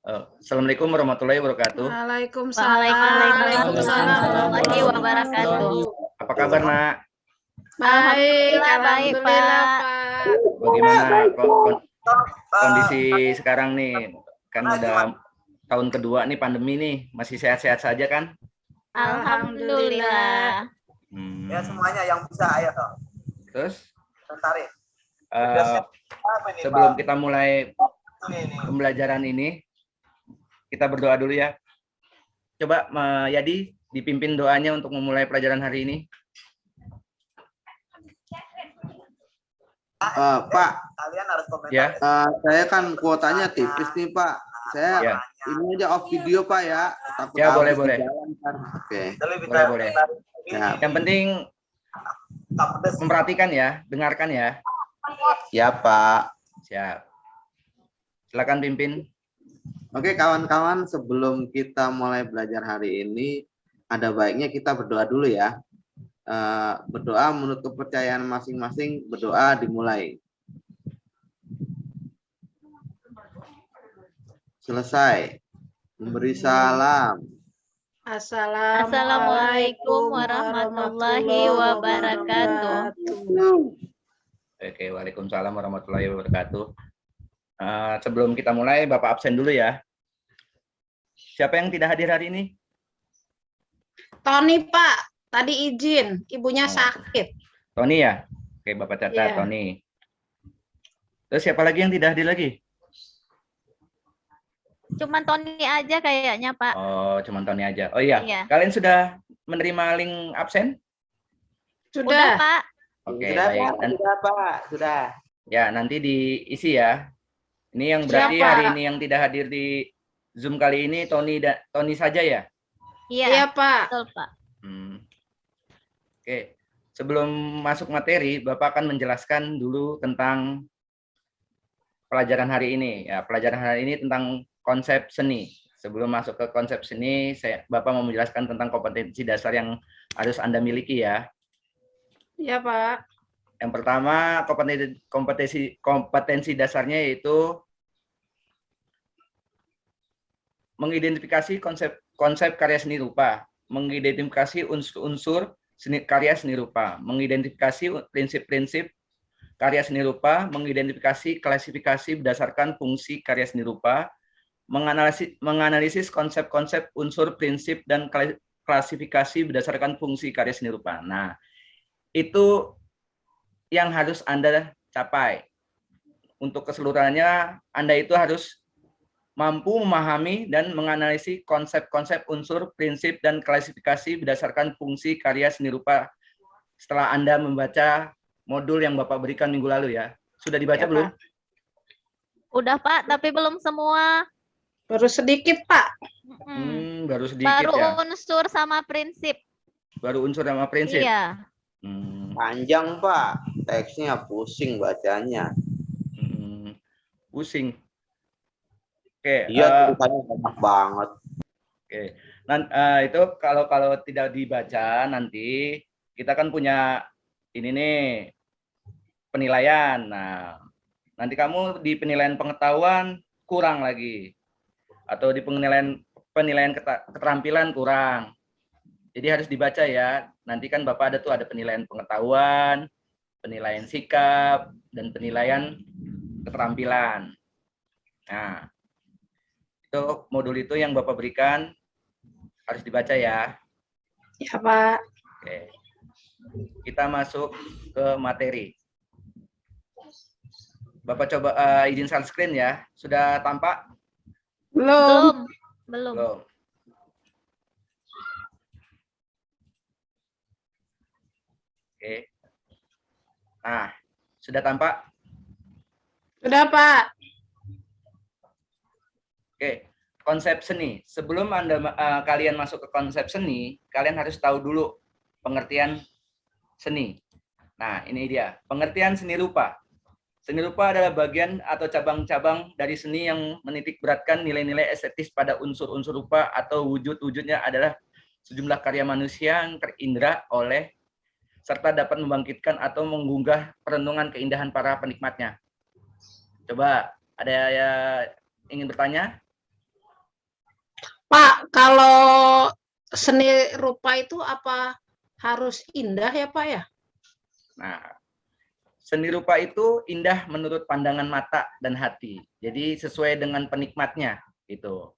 Assalamualaikum warahmatullahi wabarakatuh. Waalaikumsalam warahmatullahi wabarakatuh. Apa kabar, Nak? Baik, baik, Pak. Bagaimana kondisi sekarang nih? Kan udah tahun kedua nih pandemi nih. Masih sehat-sehat saja kan? Alhamdulillah. Ya semuanya yang bisa, ayo toh. Terus? Tarik. Sebelum kita mulai pembelajaran ini, kita berdoa dulu ya. Coba Yadi dipimpin doanya untuk memulai pelajaran hari ini. Pak, Kalian harus komentar. Ya. Saya kan kuotanya tipis nih Pak. Saya ini aja off video Pak ya. Takut Ya, boleh. jalan, kan. Oke. Boleh. Ya. Yang penting memperhatikan ya, dengarkan ya. Ya Pak. Siap. Silakan pimpin. Oke kawan-kawan, sebelum kita mulai belajar hari ini, ada baiknya kita berdoa dulu ya. Berdoa menurut kepercayaan masing-masing, berdoa dimulai. Selesai. Memberi salam. Assalamualaikum warahmatullahi wabarakatuh. Oke, waalaikumsalam warahmatullahi wabarakatuh. Sebelum kita mulai, Bapak absen dulu ya. Siapa yang tidak hadir hari ini? Tony, Pak. Tadi izin, ibunya sakit. Tony ya? Oke, Bapak catat, Tony. Terus siapa lagi yang tidak hadir lagi? Cuman Tony aja kayaknya, Pak. Oh, cuman Tony aja. Oh iya, Iya. kalian sudah menerima link absen? Udah, Pak. Oke, Sudah, baik. Pak. Sudah Pak, sudah. Ya, nanti diisi ya. Ini yang berarti Siapa? hari ini yang tidak hadir di Zoom kali ini Tony saja ya? Iya, Pak. betul, Pak. Oke, sebelum masuk materi, Bapak akan menjelaskan dulu tentang pelajaran hari ini. Ya, pelajaran hari ini tentang konsep seni. Sebelum masuk ke konsep seni, Bapak mau menjelaskan tentang kompetensi dasar yang harus Anda miliki ya. Iya, Pak. Yang pertama, kompetensi dasarnya yaitu mengidentifikasi konsep karya seni rupa, mengidentifikasi unsur-unsur karya seni rupa, mengidentifikasi prinsip-prinsip karya seni rupa, mengidentifikasi klasifikasi berdasarkan fungsi karya seni rupa, menganalisis konsep-konsep unsur prinsip dan klasifikasi berdasarkan fungsi karya seni rupa. Nah, itu yang harus Anda capai. Untuk keseluruhannya, Anda itu harus mampu memahami dan menganalisis konsep-konsep unsur, prinsip, dan klasifikasi berdasarkan fungsi karya seni rupa setelah Anda membaca modul yang Bapak berikan minggu lalu ya. Sudah dibaca Ya, belum? Pak. Udah, Pak, tapi belum semua. Baru sedikit, Pak. Baru sedikit Baru ya. unsur sama prinsip. Baru unsur sama prinsip. Iya. Panjang Pak. Teksnya pusing bacanya. Pusing. Oke. Iya, tulisannya banyak banget. Oke. Nah, itu kalau tidak dibaca nanti kita kan punya ini nih penilaian. Nah, nanti kamu di penilaian pengetahuan kurang lagi, atau di penilaian keterampilan kurang. Jadi harus dibaca ya. Nanti kan Bapak ada penilaian pengetahuan, penilaian sikap, dan penilaian keterampilan. Nah, itu modul itu yang Bapak berikan harus dibaca ya. Ya, Pak. Oke. Kita masuk ke materi. Bapak coba izin share screen ya. Sudah tampak? Belum. Belum. Oke. Nah, sudah tampak? Sudah, Pak. Oke. Konsep seni. Sebelum kalian masuk ke konsep seni, kalian harus tahu dulu pengertian seni. Nah, ini dia. Pengertian seni rupa. Seni rupa adalah bagian atau cabang-cabang dari seni yang menitik beratkan nilai-nilai estetis pada unsur-unsur rupa atau wujud-wujudnya adalah sejumlah karya manusia yang terindra oleh serta dapat membangkitkan atau menggugah perenungan keindahan para penikmatnya. Coba, ada yang ingin bertanya? Pak, kalau seni rupa itu apa harus indah ya, Pak ya? Nah, seni rupa itu indah menurut pandangan mata dan hati. Jadi sesuai dengan penikmatnya gitu.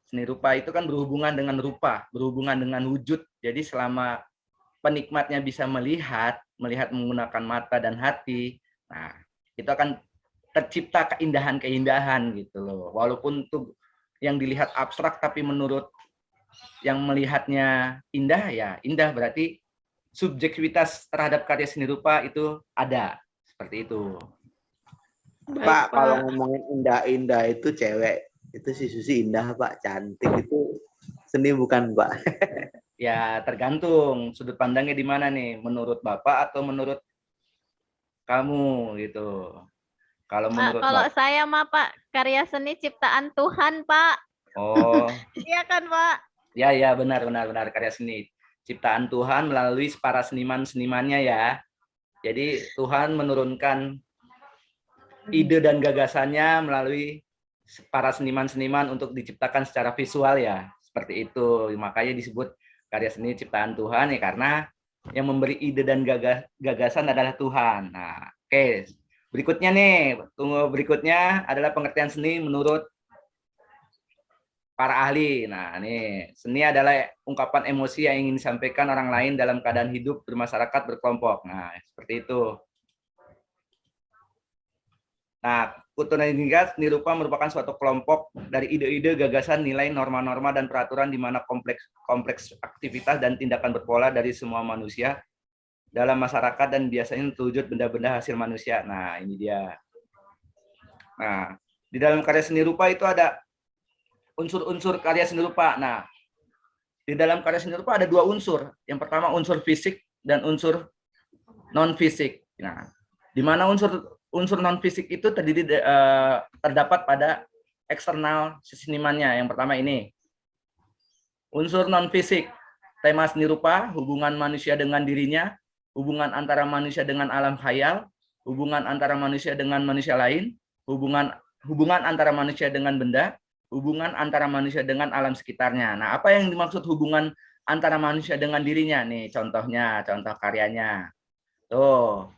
Seni rupa itu kan berhubungan dengan rupa, berhubungan dengan wujud. Jadi selama penikmatnya bisa melihat menggunakan mata dan hati, nah itu akan tercipta keindahan-keindahan gitu loh. Walaupun tuh yang dilihat abstrak tapi menurut yang melihatnya indah, ya indah berarti subjektivitas terhadap karya seni rupa itu ada. Seperti itu. Baik, Pak, kalau ngomongin indah-indah itu cewek, itu si Susi indah, Pak. Cantik itu seni bukan, Pak? Ya tergantung sudut pandangnya di mana nih, menurut Bapak atau menurut kamu gitu. Kalau Pak, menurut kalau Bapak, saya mah Pak, karya seni ciptaan Tuhan, Pak. oh Iya kan, Pak? ya ya benar karya seni ciptaan Tuhan melalui para seniman-senimannya ya. Jadi Tuhan menurunkan ide dan gagasannya melalui para seniman-seniman untuk diciptakan secara visual ya. Seperti itu. Makanya disebut karya seni ciptaan Tuhan ya, karena yang memberi ide dan gagasan adalah Tuhan. Nah, oke. Berikutnya nih, tunggu berikutnya adalah pengertian seni menurut para ahli. Nah, nih, seni adalah ungkapan emosi yang ingin disampaikan orang lain dalam keadaan hidup, bermasyarakat, berkelompok. Nah, seperti itu. Nah, Kutunigas seni rupa merupakan suatu kelompok dari ide-ide, gagasan, nilai, norma-norma, dan peraturan di mana kompleks aktivitas dan tindakan berpola dari semua manusia dalam masyarakat dan biasanya terwujud benda-benda hasil manusia. Nah, ini dia. Nah, di dalam karya seni rupa itu ada unsur-unsur karya seni rupa. Nah, di dalam karya seni rupa ada dua unsur. Yang pertama unsur fisik dan unsur non-fisik. Nah, di mana unsur non-fisik itu terdapat pada eksternal senimannya. Yang pertama ini, unsur non-fisik, tema seni rupa, hubungan manusia dengan dirinya, hubungan antara manusia dengan alam khayal, hubungan antara manusia dengan manusia lain, hubungan antara manusia dengan benda, hubungan antara manusia dengan alam sekitarnya. Nah, apa yang dimaksud hubungan antara manusia dengan dirinya? Nih contohnya, contoh karyanya. Tuh,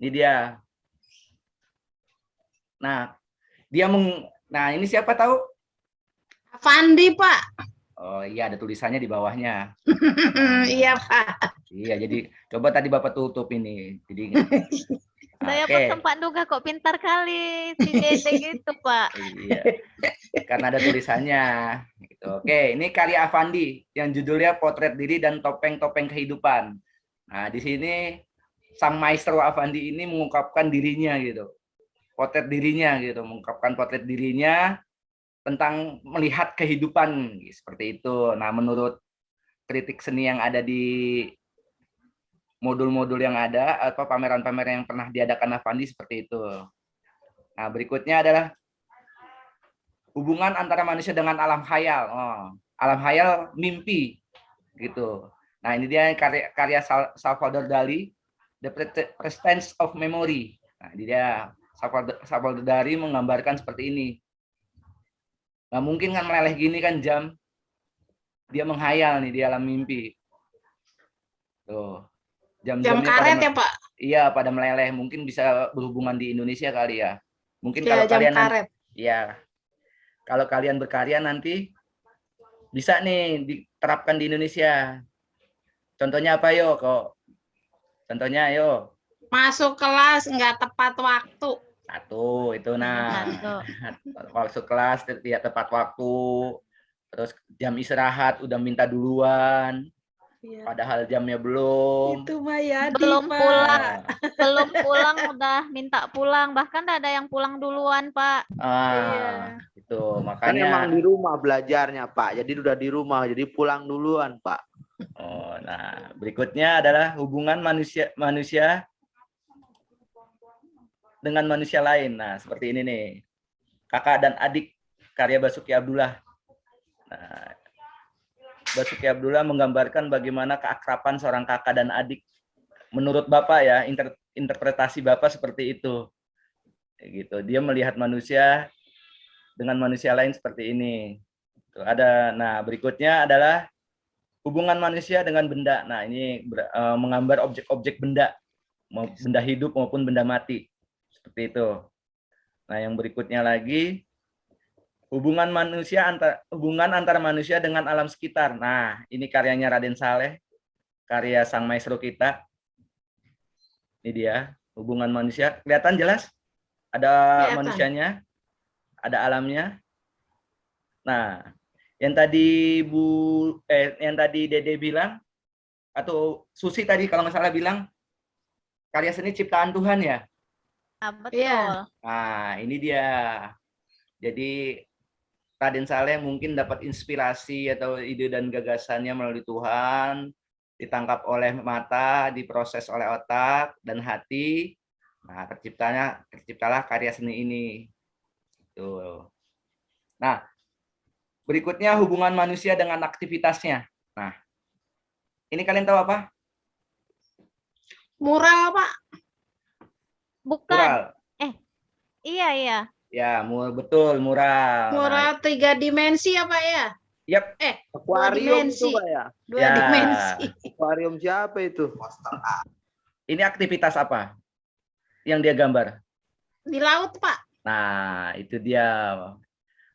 ini dia. Nah, nah ini siapa tahu? Avandi, Pak. Oh iya, ada tulisannya di bawahnya. Iya, Pak. Iya, jadi coba tadi Bapak tutup ini. Jadi Saya oke. pun sempat duga kok pintar kali si Dede gitu, Pak. Iya. Karena ada tulisannya. Gitu. Oke, ini karya Avandi yang judulnya Potret Diri dan Topeng-Topeng Kehidupan. Nah, di sini sang maestro Avandi ini mengungkapkan dirinya gitu. Potret dirinya gitu, mengungkapkan potret dirinya tentang melihat kehidupan seperti itu. Nah, menurut kritik seni yang ada di modul-modul yang ada atau pameran-pameran yang pernah diadakan Avandi seperti itu. Nah, berikutnya adalah hubungan antara manusia dengan alam khayal. Oh, alam khayal mimpi gitu. Nah, ini dia karya Salvador Dali, The Presence of Memory. Nah, ini dia Salvador Dali menggambarkan seperti ini. Nggak mungkin kan meleleh gini kan jam. Dia menghayal nih di alam mimpi. Tuh. Jam karet ya, Pak? Iya, pada meleleh. Mungkin bisa berhubungan di Indonesia kali ya. Mungkin Ya, kalau jam kalian karet. ya, kalau kalian berkarya nanti bisa nih diterapkan di Indonesia. Contohnya apa yo kok? Contohnya ayo. Masuk kelas nggak tepat waktu. Satu, itu nah. Masuk kelas tidak tepat waktu. Terus jam istirahat udah minta duluan. Ya. Padahal jamnya belum. Itu Mayadi, Belum Pak. pulang. Belum pulang udah minta pulang. Bahkan ada yang pulang duluan, Pak. Iya. Itu Kan makanya. emang di rumah belajarnya, Pak. Jadi udah di rumah, jadi pulang duluan, Pak. Oh, nah berikutnya adalah hubungan manusia dengan manusia lain. Nah, seperti ini nih. Kakak dan adik karya Basuki Abdullah. Nah, Basuki Abdullah menggambarkan bagaimana keakraban seorang kakak dan adik. Menurut Bapak ya, interpretasi Bapak seperti itu. Gitu. Dia melihat manusia dengan manusia lain seperti ini. Tuh, ada. Nah, berikutnya adalah hubungan manusia dengan benda. Nah, ini menggambar objek-objek benda, mau benda hidup maupun benda mati. Seperti itu. Nah, yang berikutnya lagi hubungan antara manusia dengan alam sekitar. Nah, ini karyanya Raden Saleh, karya sang maestro kita. Ini dia, hubungan manusia. Kelihatan jelas? Ada Kelihatan. manusianya, ada alamnya. Nah, yang tadi yang tadi Dede bilang, atau Susi tadi kalau nggak salah bilang, karya seni ciptaan Tuhan ya? Ah, betul. Iya. Nah, ini dia. Jadi Raden Saleh mungkin dapat inspirasi atau ide dan gagasannya melalui Tuhan, ditangkap oleh mata, diproses oleh otak dan hati. Nah, terciptalah karya seni ini. Tuh. Nah, berikutnya hubungan manusia dengan aktivitasnya. Nah, ini kalian tahu apa? Mural, Pak. Bukan. Mural. Iya. Ya, betul, mural. Mural 3 dimensi apa ya? Yap. Akuarium dimensi. itu Pak ya? 2 Ya. dimensi. Akuarium siapa itu? Poster A. Ini aktivitas apa yang dia gambar? Di laut, Pak. Nah, itu dia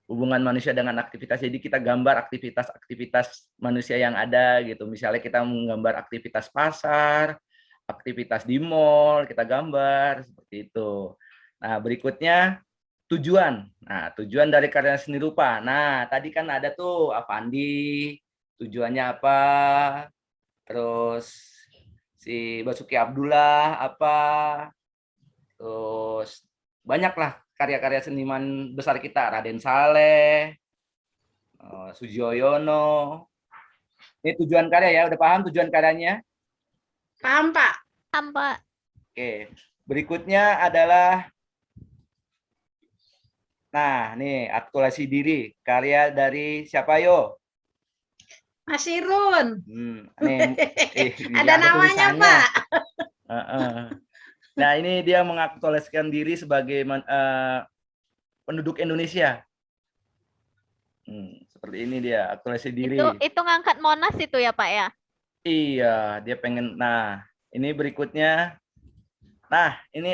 hubungan manusia dengan aktivitas. Jadi kita gambar aktivitas-aktivitas manusia yang ada gitu. Misalnya kita menggambar aktivitas pasar, aktivitas di mall, kita gambar seperti itu. Nah, berikutnya tujuan. Nah, tujuan dari karya seni rupa. Nah, tadi kan ada tuh Avandi, tujuannya apa? Terus si Basuki Abdullah apa? Terus banyaklah karya-karya seniman besar kita, Raden Saleh, Sujoyono. Ini tujuan karya ya, udah paham tujuan karyanya? Paham, Pak? Sampai Oke, berikutnya adalah, nah nih aktualisasi diri, karya dari siapa yo? Mas Irun. Nih, Ada namanya, Pak. Nah, ini dia mengaktualisasikan diri sebagai penduduk Indonesia. Seperti ini dia aktualisasi diri. itu ngangkat Monas itu ya, Pak ya? Iya, dia pengen. Nah, ini berikutnya. Nah, ini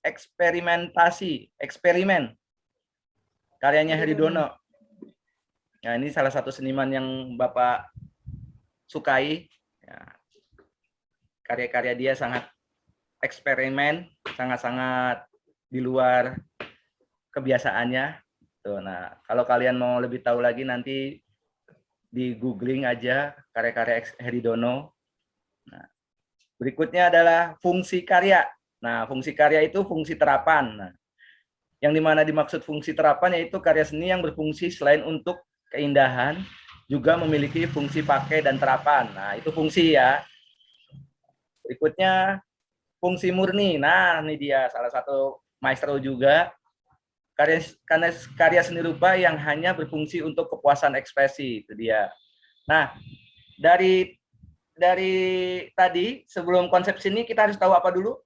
eksperimen karyanya Heridono. Nah, ini salah satu seniman yang Bapak sukai. Ya. Karya-karya dia sangat eksperimen, sangat-sangat di luar kebiasaannya. Tuh, nah, kalau kalian mau lebih tahu lagi nanti di googling aja karya-karya Heridono. Nah, berikutnya adalah fungsi karya. Nah, fungsi karya itu fungsi terapan. Nah, yang dimana dimaksud fungsi terapan yaitu karya seni yang berfungsi selain untuk keindahan, juga memiliki fungsi pakai dan terapan. Nah, itu fungsi ya. Berikutnya fungsi murni. Nah, ini dia salah satu maestro juga. Karya seni rupa yang hanya berfungsi untuk kepuasan ekspresi, itu dia. Nah, dari tadi sebelum konsep seni kita harus tahu apa dulu?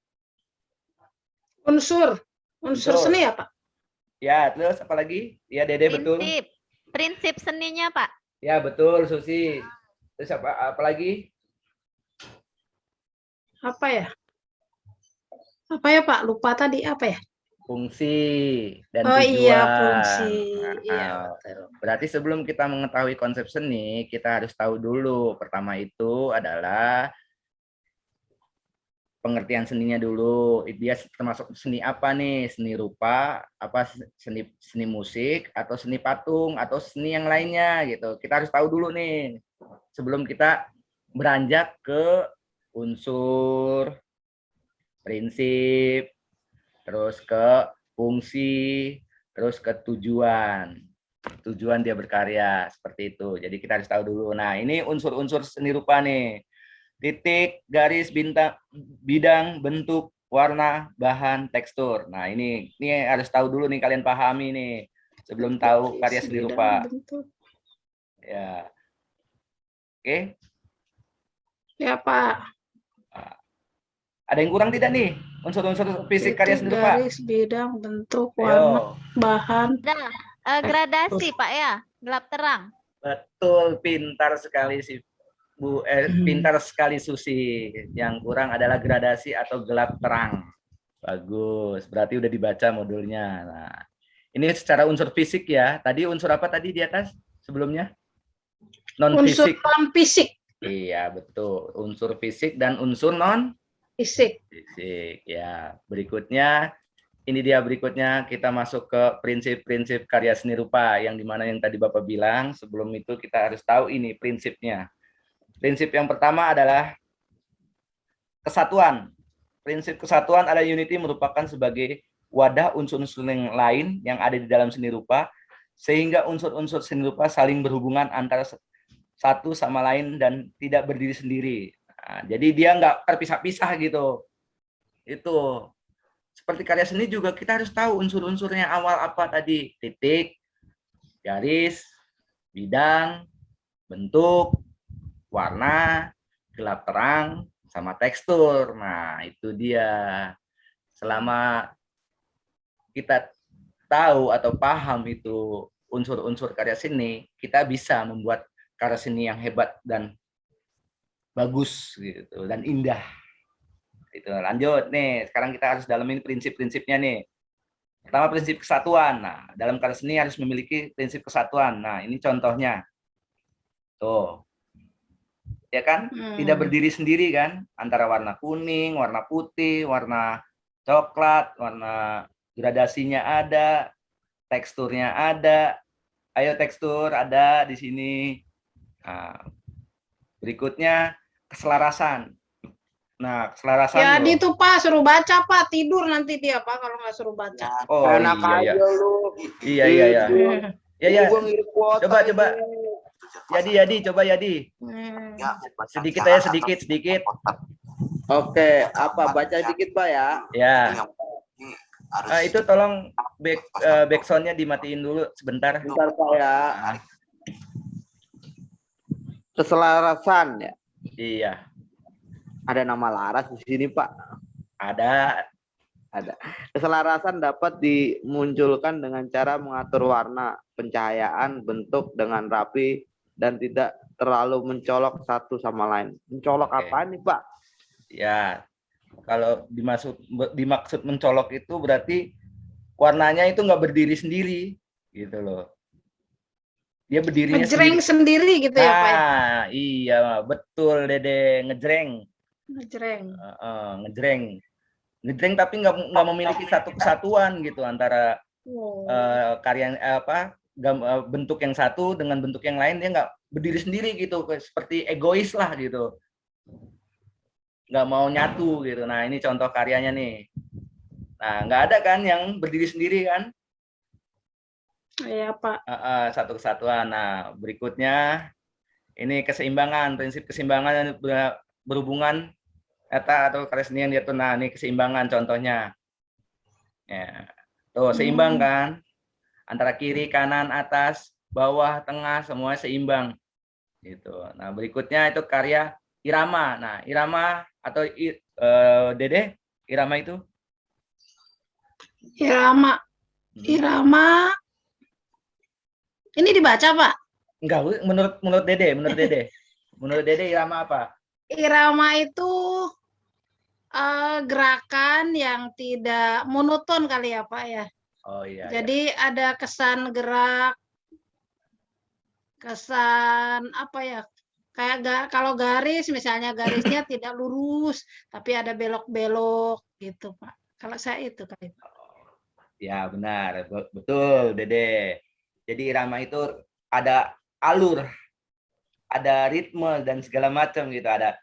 Unsur Betul. seni ya, Pak? Ya, terus apa lagi? Ya, Dede betul. Prinsip seninya, Pak. Ya, betul, Susi. Terus apa lagi? Apa ya? Apa ya, Pak? Lupa tadi apa ya? Fungsi dan Oh tujuan. iya, fungsi. Nah, Iya, betul. berarti sebelum kita mengetahui konsep seni, kita harus tahu dulu. Pertama itu adalah pengertian seninya dulu. Dia termasuk seni apa nih? Seni rupa, apa seni musik, atau seni patung, atau seni yang lainnya gitu. Kita harus tahu dulu nih sebelum kita beranjak ke unsur, prinsip, terus ke fungsi, terus ke tujuan. Tujuan dia berkarya seperti itu. Jadi kita harus tahu dulu. Nah, ini unsur-unsur seni rupa nih. Titik, garis, bidang, bentuk, warna, bahan, tekstur. Nah, ini harus tahu dulu nih, kalian pahami nih sebelum tahu karya seni rupa. Ya. Oke. Ya, Pak. Ada yang kurang tidak nih? Unsur-unsur fisik karya seni rupa? Garis, bidang, bentuk, Ayo. warna, bahan. Gradasi, Pak ya, gelap terang. Betul, pintar sekali sih Bu, pintar sekali Susi. Yang kurang adalah gradasi atau gelap terang. Bagus, berarti udah dibaca modulnya. Nah, ini secara unsur fisik ya. Tadi unsur apa tadi di atas sebelumnya? Non Unsur fisik. non fisik. Iya, betul. Unsur fisik dan unsur non Fisik. fisik. Ya, berikutnya ini dia berikutnya kita masuk ke prinsip-prinsip karya seni rupa yang dimana yang tadi Bapak bilang. Sebelum itu kita harus tahu ini prinsipnya. Prinsip yang pertama adalah kesatuan. Prinsip kesatuan adalah unity merupakan sebagai wadah unsur-unsur yang lain yang ada di dalam seni rupa, sehingga unsur-unsur seni rupa saling berhubungan antara satu sama lain dan tidak berdiri sendiri. Nah, jadi dia nggak terpisah-pisah gitu. Itu. Seperti karya seni juga kita harus tahu unsur-unsurnya awal apa tadi. Titik, garis, bidang, bentuk, warna, gelap terang, sama tekstur. Nah, itu dia. Selama kita tahu atau paham itu unsur-unsur karya seni, kita bisa membuat karya seni yang hebat dan bagus gitu dan indah. Itu lanjut nih, sekarang kita harus dalamin prinsip-prinsipnya nih. Pertama prinsip kesatuan. Nah, dalam karya seni harus memiliki prinsip kesatuan. Nah, ini contohnya. Tuh. Ya kan? Tidak berdiri sendiri kan? Antara warna kuning, warna putih, warna coklat, warna gradasinya ada, teksturnya ada. Ayo tekstur ada di sini. Nah, berikutnya keselarasan. Nah, keselarasan. Jadi tuh Pak suruh baca Pak, tidur nanti dia Pak kalau nggak suruh baca. Oh Enak iya, aja lu. iya. Ya. Gua ngirim kuota Coba. ini. Yadi, coba Yadi. Sedikit aja, sedikit. Oke, apa baca dikit Pak ya? Ya. Itu tolong backsoundnya dimatiin dulu sebentar. Bentar Pak ya. Keselarasan ya. Iya, Ada nama Laras di sini Pak. ada. Keselarasan dapat dimunculkan dengan cara mengatur warna, pencahayaan, bentuk dengan rapi dan tidak terlalu mencolok satu sama lain. Mencolok Oke. apaan nih Pak? Ya, kalau dimaksud mencolok itu berarti warnanya itu nggak berdiri sendiri, gitu loh. Dia berdirinya Ngejreng sendiri gitu ya Pak ya? Nah, iya, betul Dede, ngejreng. Ngejreng. Ngejreng tapi nggak memiliki satu kesatuan gitu antara karya bentuk yang satu dengan bentuk yang lain, dia nggak berdiri sendiri gitu, seperti egois lah gitu, nggak mau nyatu gitu. Nah, ini contoh karyanya nih. Nah, nggak ada kan yang berdiri sendiri kan? Iya Pak. Satu kesatuan. Nah, berikutnya ini keseimbangan, prinsip keseimbangan berhubungan atau karya seni yang diatur. Nah, ini keseimbangan contohnya. Ya. Tuh, seimbang kan? Antara kiri, kanan, atas, bawah, tengah, semua seimbang. Gitu. Nah, berikutnya itu karya irama. Nah, irama atau Dede, irama itu? Irama. Ini dibaca Pak? Enggak, menurut Dede. Menurut Dede irama apa? Irama itu gerakan yang tidak monoton kali ya Pak ya. Oh iya. Jadi ada kesan gerak, kesan apa ya? Kayak kalau garis misalnya garisnya tidak lurus tapi ada belok-belok gitu Pak. Kalau saya itu kayak itu. Ya benar, betul Dede. Jadi irama itu ada alur, ada ritme dan segala macam gitu. Ada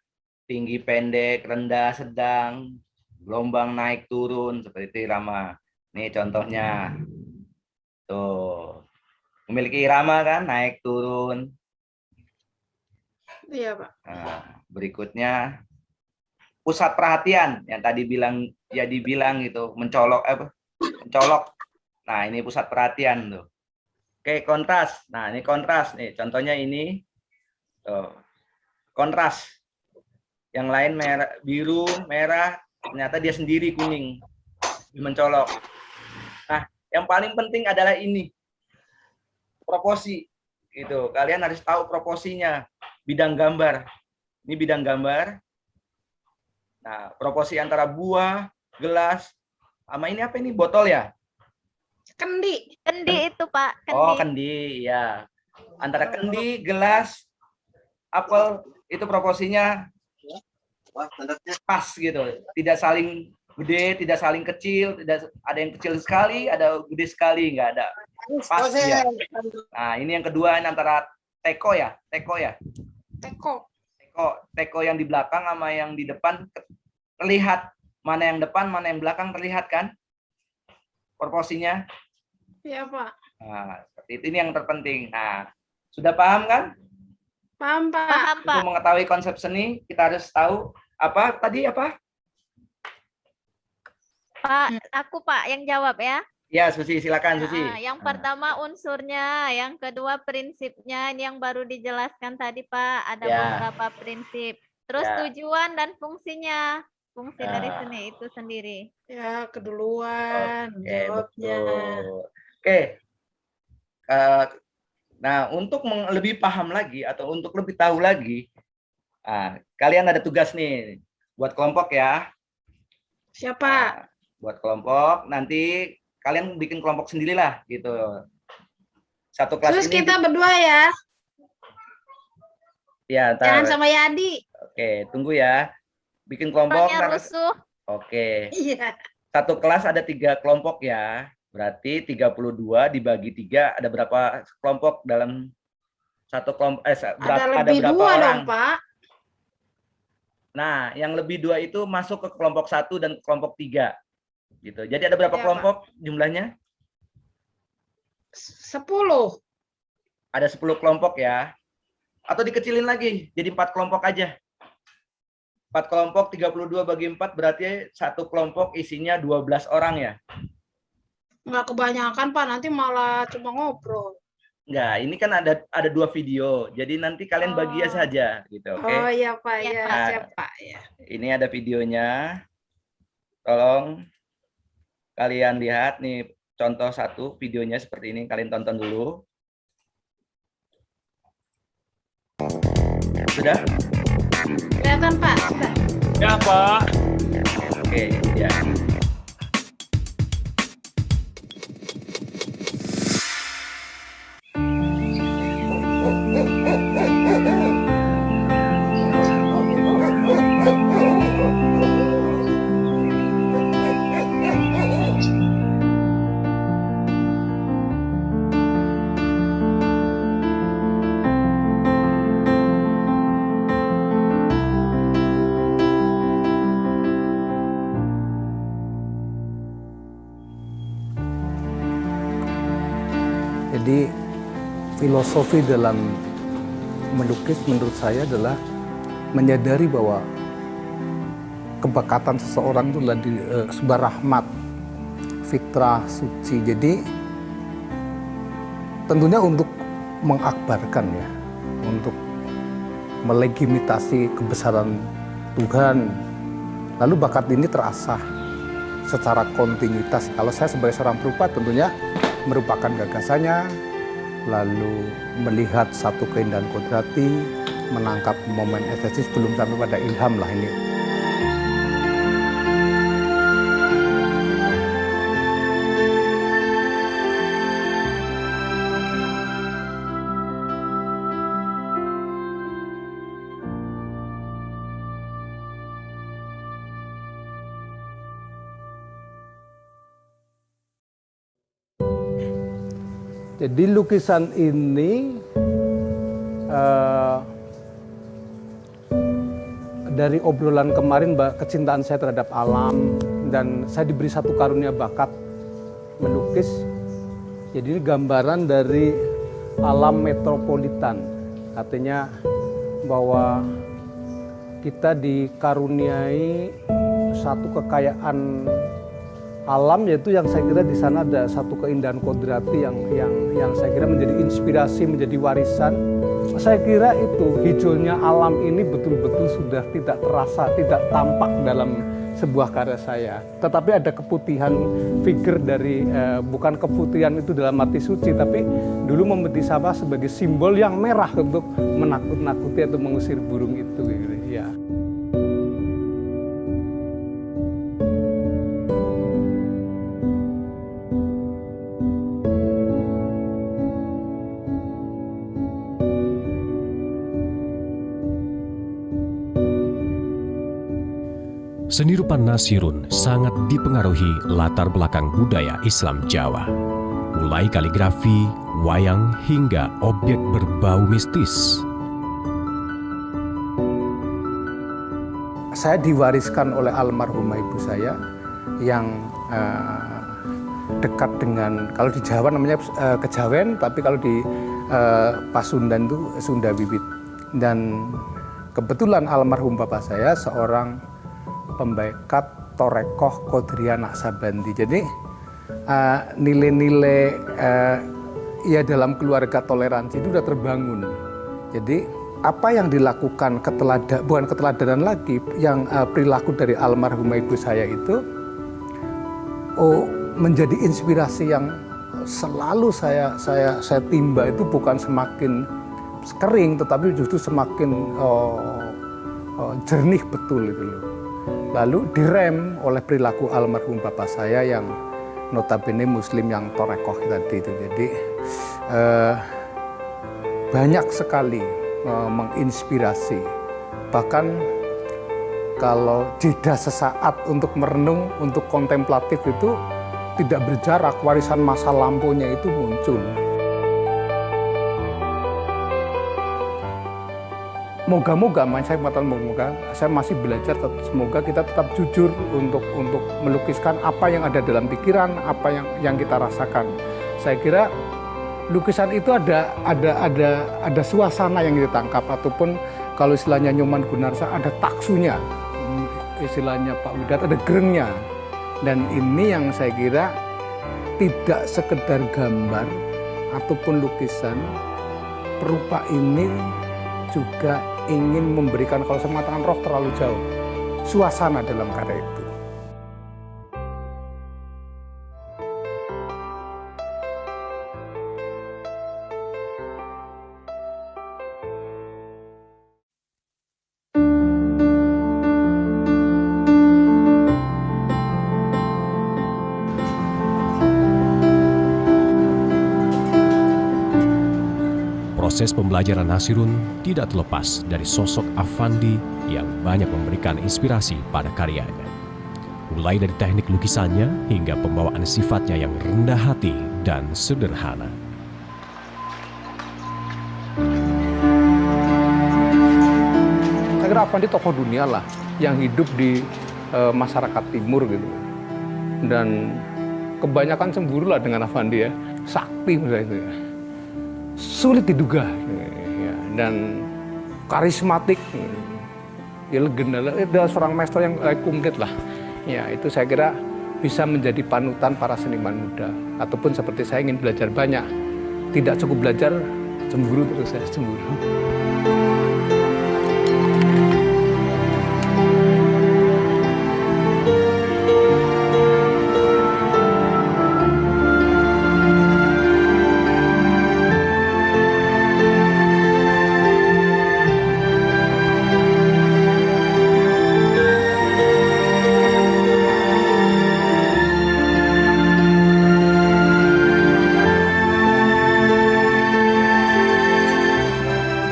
tinggi, pendek, rendah, sedang, gelombang naik turun seperti itu irama. Nih contohnya, tuh memiliki irama kan, naik turun. Iya Pak. Nah, berikutnya pusat perhatian yang tadi dibilang gitu, mencolok. Nah, ini pusat perhatian tuh. Oke, kontras. Nah, ini kontras nih. Contohnya ini tuh. Kontras. Yang lain merah, biru, merah, ternyata dia sendiri kuning. Mencolok. Nah, yang paling penting adalah ini. proporsi. Gitu. Kalian harus tahu proporsinya. Bidang gambar. Ini bidang gambar. Nah, proporsi antara buah, gelas, sama ini apa ini? Botol ya? Kendi. Kendi itu Pak, kendi. Oh, kendi, ya. Antara kendi, gelas, apel, itu proporsinya pas gitu. Tidak saling gede, tidak saling kecil, tidak ada yang kecil sekali, ada gede sekali, nggak ada. Pas ya. Nah, ini yang kedua, ini antara teko ya, Teko. teko yang di belakang sama yang di depan terlihat. Mana yang depan, mana yang belakang terlihat kan? Proporsinya. Iya, Pak. Nah, seperti itu, ini yang terpenting. Nah, sudah paham kan? Paham, Pak. Paham Pak. Untuk mengetahui konsep seni, kita harus tahu apa tadi apa? Pak, aku Pak yang jawab ya. Ya, Susi, silakan Susi. Yang pertama unsurnya, yang kedua prinsipnya, ini yang baru dijelaskan tadi Pak, ada Ya. beberapa prinsip. Terus Ya. tujuan dan fungsinya, fungsi dari Ya. seni itu sendiri. Ya, keduluan, Oke, jawabnya. betul. Oke. Nah, untuk lebih paham lagi atau untuk lebih tahu lagi, kalian ada tugas nih buat kelompok ya. Siapa? Nah, buat kelompok, nanti kalian bikin kelompok sendirilah gitu. Satu kelas Terus ini. kita berdua ya. Ya, Jangan ntar. sama Yadi. Oke, tunggu ya. Bikin kelompok. Soalnya ntar- rusuh. Oke. Iya. Satu kelas ada 3 kelompok ya. Berarti 32 dibagi 3, ada berapa kelompok dalam satu kelompok? Ada Ada lebih berapa dua orang? dong, Pak. Nah, yang lebih 2 itu masuk ke kelompok 1 dan kelompok 3. Gitu. Jadi ada berapa Ya, kelompok jumlahnya? 10. Ada 10 kelompok ya. Atau dikecilin lagi, jadi 4 kelompok aja. 4 kelompok, 32 bagi 4, berarti satu kelompok isinya 12 orang ya. Nggak kebanyakan, Pak. Nanti malah cuma ngobrol. Enggak, ini kan ada 2 video. Jadi nanti kalian bagi Oh. saja gitu, oke? Oh iya, Pak. Iya, Ya, Pak. siap, Pak. Ya. Ini ada videonya. Tolong kalian lihat nih contoh 1 videonya seperti ini, kalian tonton dulu. Sudah? Kelihatan, Pak. Sudah. Ya, Pak. Oke, ya. Jadi filosofi dalam melukis menurut saya adalah menyadari bahwa kebakatan seseorang itu adalah sebuah rahmat, fitrah, suci. Jadi tentunya untuk mengakbarkan ya, untuk melegitimasi kebesaran Tuhan. Lalu bakat ini terasah secara kontinuitas. Kalau saya sebagai seorang perupa tentunya merupakan gagasannya, lalu melihat satu keindahan kodrati, menangkap momen estetis belum sampai pada ilham lah ini. Jadi lukisan ini dari obrolan kemarin, kecintaan saya terhadap alam, dan saya diberi satu karunia bakat melukis. Jadi ini gambaran dari alam metropolitan. Artinya bahwa kita dikaruniai satu kekayaan alam, yaitu yang saya kira di sana ada satu keindahan kodrati yang saya kira menjadi inspirasi, menjadi warisan. Saya kira itu hijaunya alam ini betul-betul sudah tidak terasa, tidak tampak dalam sebuah karya saya. Tetapi ada keputihan figure dari, bukan keputihan itu dalam arti suci, tapi dulu membeti sawah sebagai simbol yang merah untuk menakut-nakuti atau mengusir burung itu. Gitu. Ya. Seni rupa Nasirun sangat dipengaruhi latar belakang budaya Islam Jawa. Mulai kaligrafi, wayang, hingga objek berbau mistis. Saya diwariskan oleh almarhumah ibu saya yang dekat dengan, kalau di Jawa namanya Kejawen, tapi kalau di Pasundan itu Sunda Wiwit. Dan kebetulan almarhum bapak saya seorang pembaikat Torekoh Kodria Naksabandi. Jadi nilai-nilai ya dalam keluarga toleransi itu sudah terbangun. Jadi apa yang dilakukan bukan keteladanan lagi, yang perilaku dari almarhumah ibu saya itu menjadi inspirasi yang selalu saya timba. Itu bukan semakin kering, tetapi justru semakin jernih betul itu loh. Lalu direm oleh perilaku almarhum bapak saya yang notabene muslim yang torekoh tadi itu. Jadi banyak sekali menginspirasi. Bahkan kalau jeda sesaat untuk merenung, untuk kontemplatif itu tidak berjarak, warisan masa lampaunya itu muncul. Moga-moga, saya masih belajar, semoga kita tetap jujur untuk melukiskan apa yang ada dalam pikiran, apa yang kita rasakan. Saya kira lukisan itu ada suasana yang ditangkap, ataupun kalau istilahnya Nyoman Gunarsa ada taksunya, istilahnya Pak Widat ada gerengnya. Dan ini yang saya kira tidak sekedar gambar ataupun lukisan, perupa ini juga ingin memberikan, kalau saya mengatakan roh terlalu jauh, suasana dalam karya itu. Proses pembelajaran Nasirun tidak terlepas dari sosok Affandi yang banyak memberikan inspirasi pada karyanya. Mulai dari teknik lukisannya hingga pembawaan sifatnya yang rendah hati dan sederhana. Saya kira Affandi tokoh dunia lah, yang hidup di masyarakat timur gitu. Dan kebanyakan cemburu lah dengan Affandi ya, sakti misalnya itu ya. Sulit diduga ya, dan karismatik ya, legenda, adalah seorang maestro yang komplit lah ya. Itu saya kira bisa menjadi panutan para seniman muda, ataupun seperti saya ingin belajar banyak, tidak cukup belajar, cemburu terus, saya cemburu.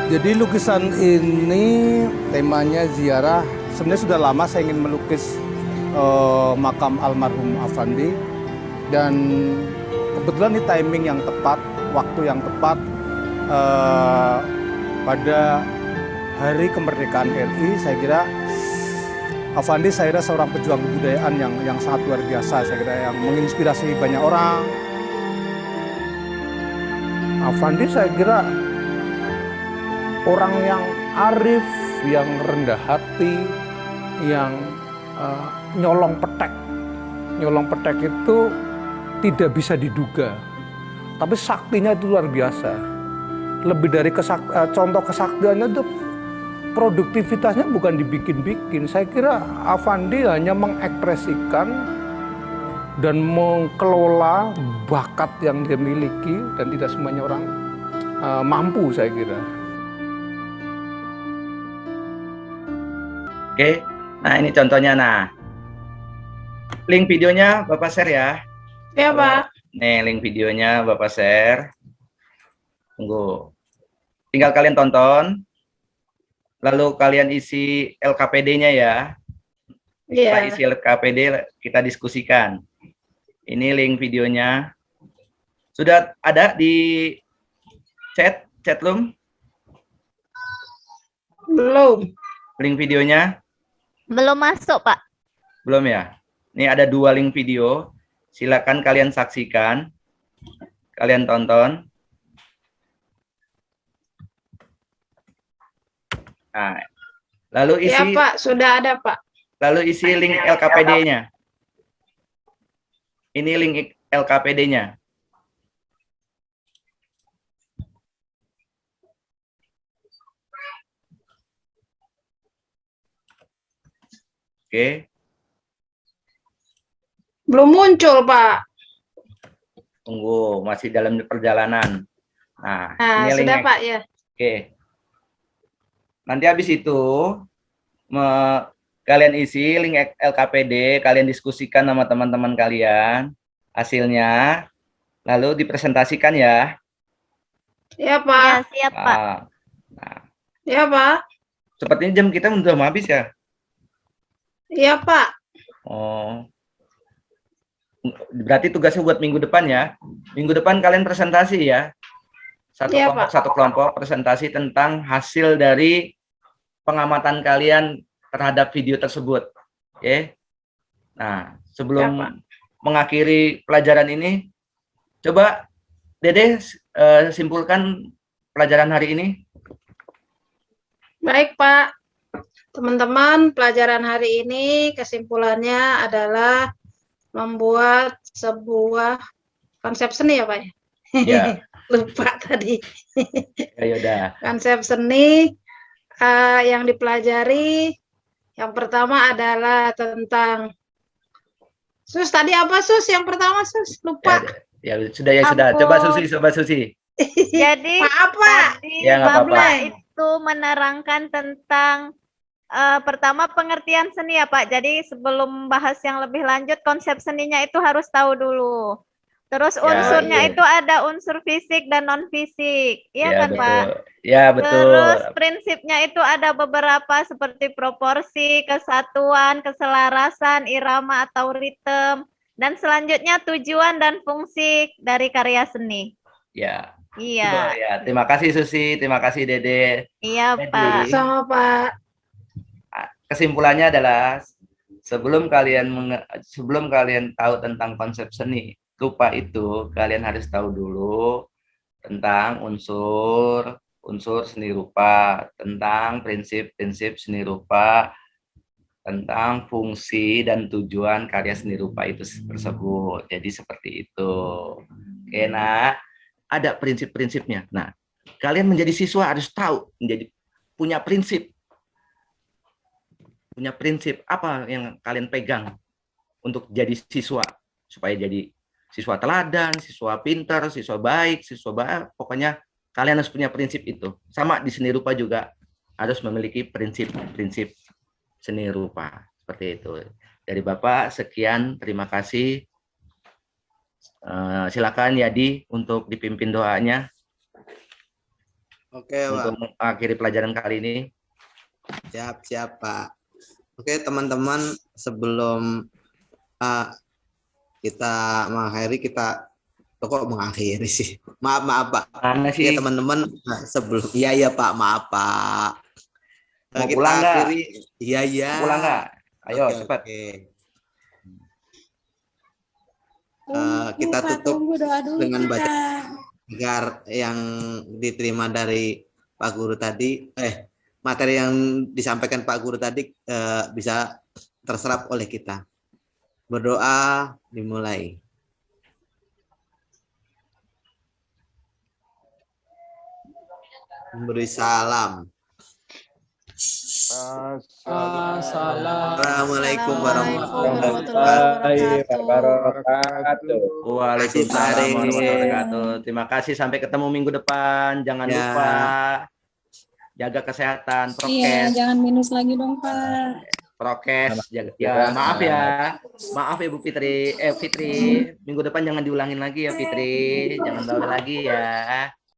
Jadi lukisan ini temanya ziarah. Sebenarnya sudah lama saya ingin melukis makam almarhum Affandi, dan kebetulan ini timing yang tepat, waktu yang tepat pada hari kemerdekaan RI. Saya kira Affandi saya kira seorang pejuang kebudayaan yang sangat luar biasa. Saya kira yang menginspirasi banyak orang. Affandi saya kira orang yang arif, yang rendah hati, yang nyolong petek. Nyolong petek itu tidak bisa diduga, tapi saktinya itu luar biasa. Lebih dari contoh kesaktiannya itu produktivitasnya bukan dibikin-bikin. Saya kira Afandi hanya mengekspresikan dan mengelola bakat yang dia miliki, dan tidak semuanya orang mampu, saya kira. Oke, nah ini contohnya. Nah, link videonya Bapak share ya. Ya, Pak. Nih, link videonya Bapak share. Tunggu. Tinggal kalian tonton. Lalu kalian isi LKPD-nya ya. Kita Iya. isi LKPD, kita diskusikan. Ini link videonya. Sudah ada di chat room? Belum. Link videonya? Belum masuk, Pak. Belum ya? Ini ada 2 link video. Silakan kalian saksikan. Kalian tonton. Nah, lalu isi Ya, Pak, sudah ada, Pak. lalu isi link LKPD-nya. Ini link LKPD-nya. Oke, Belum muncul, Pak. tunggu, masih dalam perjalanan. Nah, Nah, ini link. sudah, Pak, ya. Oke. Nanti habis itu kalian isi link LKPD, kalian diskusikan sama teman-teman kalian hasilnya, lalu dipresentasikan ya. Ya, Ya, Pak. siap, Pak. Nah, Ya, Pak. sepertinya jam kita udah mau habis ya. Iya, Pak. Oh, berarti tugasnya buat minggu depan ya. Minggu depan kalian presentasi ya. Iya, Pak. Satu kelompok presentasi tentang hasil dari pengamatan kalian terhadap video tersebut. Oke. Nah, sebelum Ya, Pak. mengakhiri pelajaran ini, coba Dede simpulkan pelajaran hari ini. Baik, Pak. Teman-teman, pelajaran hari ini kesimpulannya adalah membuat sebuah konsep seni ya, Pak? Ya. Lupa tadi. Ya udah. Konsep seni yang dipelajari yang pertama adalah tentang Sus, tadi apa, Sus? Yang pertama, Sus? Lupa. Ya sudah ya sudah. Coba Ampun. Susi. Jadi Maaf, Pak. tadi Ya, nggak apa-apa. Bapak itu menerangkan tentang pertama pengertian seni ya, Pak. Jadi sebelum bahas yang lebih lanjut, konsep seninya itu harus tahu dulu. Terus Ya, unsurnya iya. itu ada unsur fisik dan non fisik, iya Ya kan, Pak? betul. Ya betul. Terus prinsipnya itu ada beberapa seperti proporsi, kesatuan, keselarasan, irama atau ritme. Dan selanjutnya tujuan dan fungsi dari karya seni. Ya. Iya, Betul, ya. Terima kasih Susi, terima kasih Dede. iya, Jadi, Pak. Sama, Pak. kesimpulannya adalah sebelum kalian tahu tentang konsep seni rupa itu, kalian harus tahu dulu tentang unsur seni rupa, tentang prinsip-prinsip seni rupa, tentang fungsi dan tujuan karya seni rupa itu tersebut. Jadi seperti itu. Oke, nah ada prinsip-prinsipnya. Nah, kalian menjadi siswa harus tahu, punya prinsip apa yang kalian pegang untuk jadi siswa, supaya jadi siswa teladan, siswa pintar, siswa baik, pokoknya kalian harus punya prinsip itu. Sama di seni rupa juga harus memiliki prinsip seni rupa, seperti itu. Dari Bapak sekian, terima kasih. Silakan Yadi untuk dipimpin doanya. Oke, Pak. Untuk mengakhiri pelajaran kali ini. Siap, Pak. Oke, teman-teman, sebelum kita mengakhiri, kok mengakhiri sih? Maaf, Pak. Mana sih? Ya, teman-teman, sebelum iya, Pak, maaf, Pak. Mau Kita pulang nggak? akhiri. Iya. Pulang nggak? Ayo, Oke, cepat. oke. Kita tutup dengan baca agar yang diterima dari Pak Guru tadi, materi yang disampaikan Pak Guru tadi bisa terserap oleh kita. Berdoa dimulai. Memberi salam. Assalamualaikum warahmatullahi wabarakatuh. Waalaikumsalam Kasih, warahmatullahi wabarakatuh. Terima kasih, sampai ketemu minggu depan. Jangan Ya. lupa jaga kesehatan, Iya, prokes. jangan minus lagi dong, Pak. Prokes, ya, maaf ya, maaf Ibu Fitri, Fitri, minggu depan jangan diulangin lagi ya Fitri, jangan bawa lagi ya.